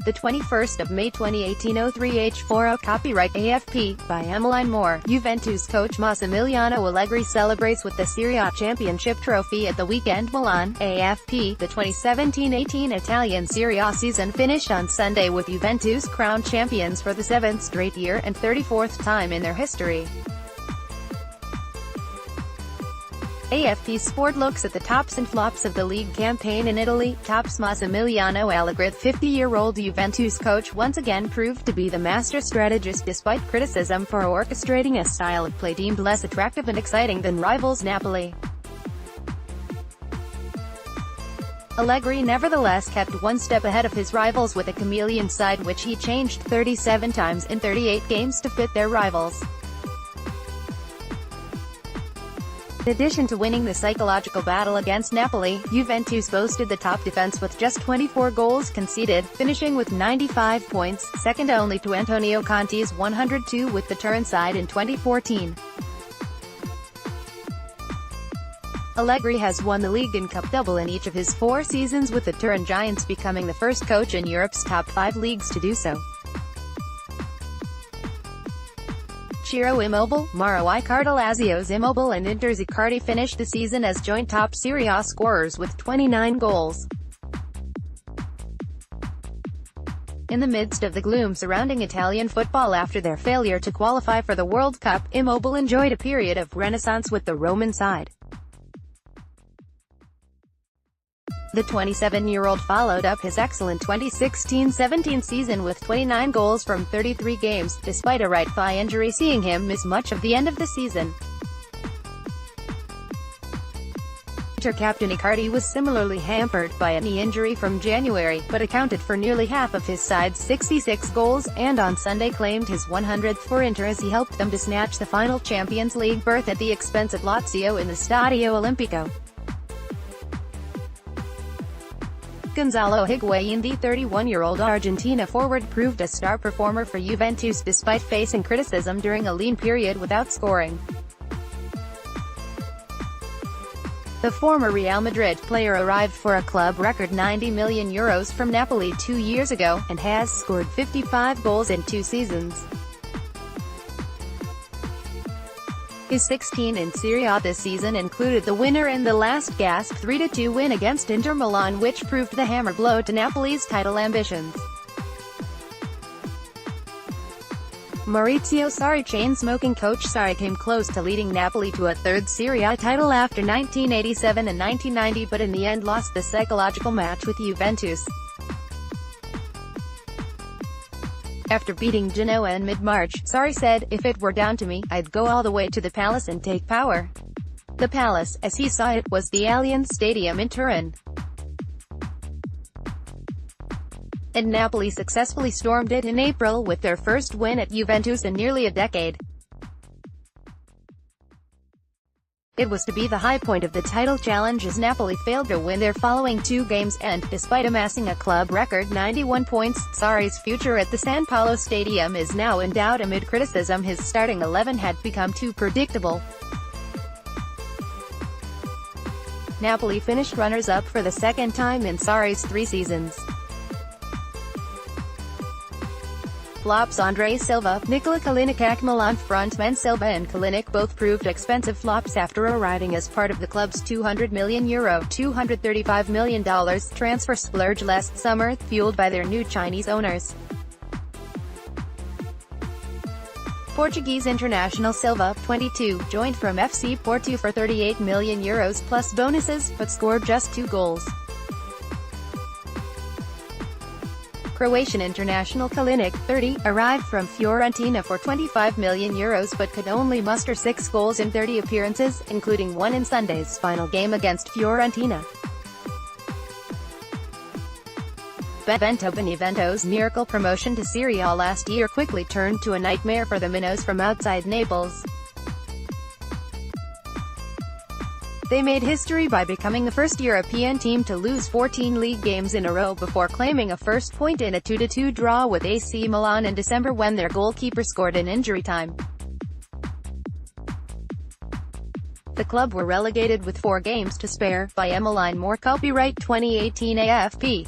The 21st of May 2018 03H40 Copyright AFP, by Emmeline MOORE. Juventus coach Massimiliano Allegri celebrates with the Serie A championship trophy at the weekend. Milan, AFP. The 2017-18 Italian Serie A season finished on Sunday with Juventus crowned champions for the 7th straight year and 34th time in their history. AFP Sport looks at the tops and flops of the league campaign in Italy. Tops. Massimiliano AllegriThe, 50-year-old Juventus coach, once again proved to be the master strategist despite criticism for orchestrating a style of play deemed less attractive and exciting than rivals Napoli. Allegri nevertheless kept one step ahead of his rivals with a chameleon side which he changed 37 times in 38 games to fit their rivals. In addition to winning the psychological battle against Napoli, Juventus boasted the top defense with just 24 goals conceded, finishing with 95 points, second only to Antonio Conte's 102 with the Turin side in 2014. Allegri has won the league and cup double in each of his 4 seasons with the Turin Giants, becoming the first coach in Europe's top 5 leagues to do so. Ciro Immobile, Mauro Icardi, Lazio's Immobile and Inter's Icardi finished the season as joint top Serie A scorers with 29 goals. In the midst of the gloom surrounding Italian football after their failure to qualify for the World Cup, Immobile enjoyed a period of renaissance with the Roman side. The 27-year-old followed up his excellent 2016-17 season with 29 goals from 33 games, despite a right thigh injury seeing him miss much of the end of the season. Inter captain Icardi was similarly hampered by a knee injury from January, but accounted for nearly half of his side's 66 goals, and on Sunday claimed his 100th for Inter as he helped them to snatch the final Champions League berth at the expense of Lazio in the Stadio Olimpico. Gonzalo Higuain, the 31-year-old Argentina forward, proved a star performer for Juventus despite facing criticism during a lean period without scoring. The former Real Madrid player arrived for a club record €90 million from Napoli 2 years ago, and has scored 55 goals in 2 seasons. His 16 in Serie A this season included the winner in the last gasp 3-2 win against Inter Milan, which proved the hammer blow to Napoli's title ambitions. Maurizio Sarri, chain-smoking coach Sarri, came close to leading Napoli to a 3rd Serie A title after 1987 and 1990, but in the end lost the psychological match with Juventus. After beating Genoa in mid-March, Sarri said, "If it were down to me, I'd go all the way to the Palace and take power." The Palace, as he saw it, was the Allianz Stadium in Turin. And Napoli successfully stormed it in April with their first win at Juventus in nearly a decade. It was to be the high point of the title challenge as Napoli failed to win their following 2 games and, despite amassing a club record 91 points, Sarri's future at the San Paolo Stadium is now in doubt amid criticism his starting 11 had become too predictable. Napoli finished runners-up for the 2nd time in Sarri's 3 seasons. Flops: Andre Silva, Nikola Kalinic. Milan frontmen Silva and Kalinic both proved expensive flops after arriving as part of the club's €200 million $235 million transfer splurge last summer, fueled by their new Chinese owners. Portuguese international Silva, 22, joined from FC Porto for €38 million plus bonuses, but scored just 2 goals. Croatian international Kalinic, 30, arrived from Fiorentina for €25 million but could only muster 6 goals in 30 appearances, including 1 in Sunday's final game against Fiorentina. Benevento's miracle promotion to Serie A last year quickly turned to a nightmare for the Minnows from outside Naples. They made history by becoming the first European team to lose 14 league games in a row before claiming a first point in a 2-2 draw with AC Milan in December when their goalkeeper scored in injury time. The club were relegated with 4 games to spare, by Emmeline MOORE. Copyright 2018 AFP.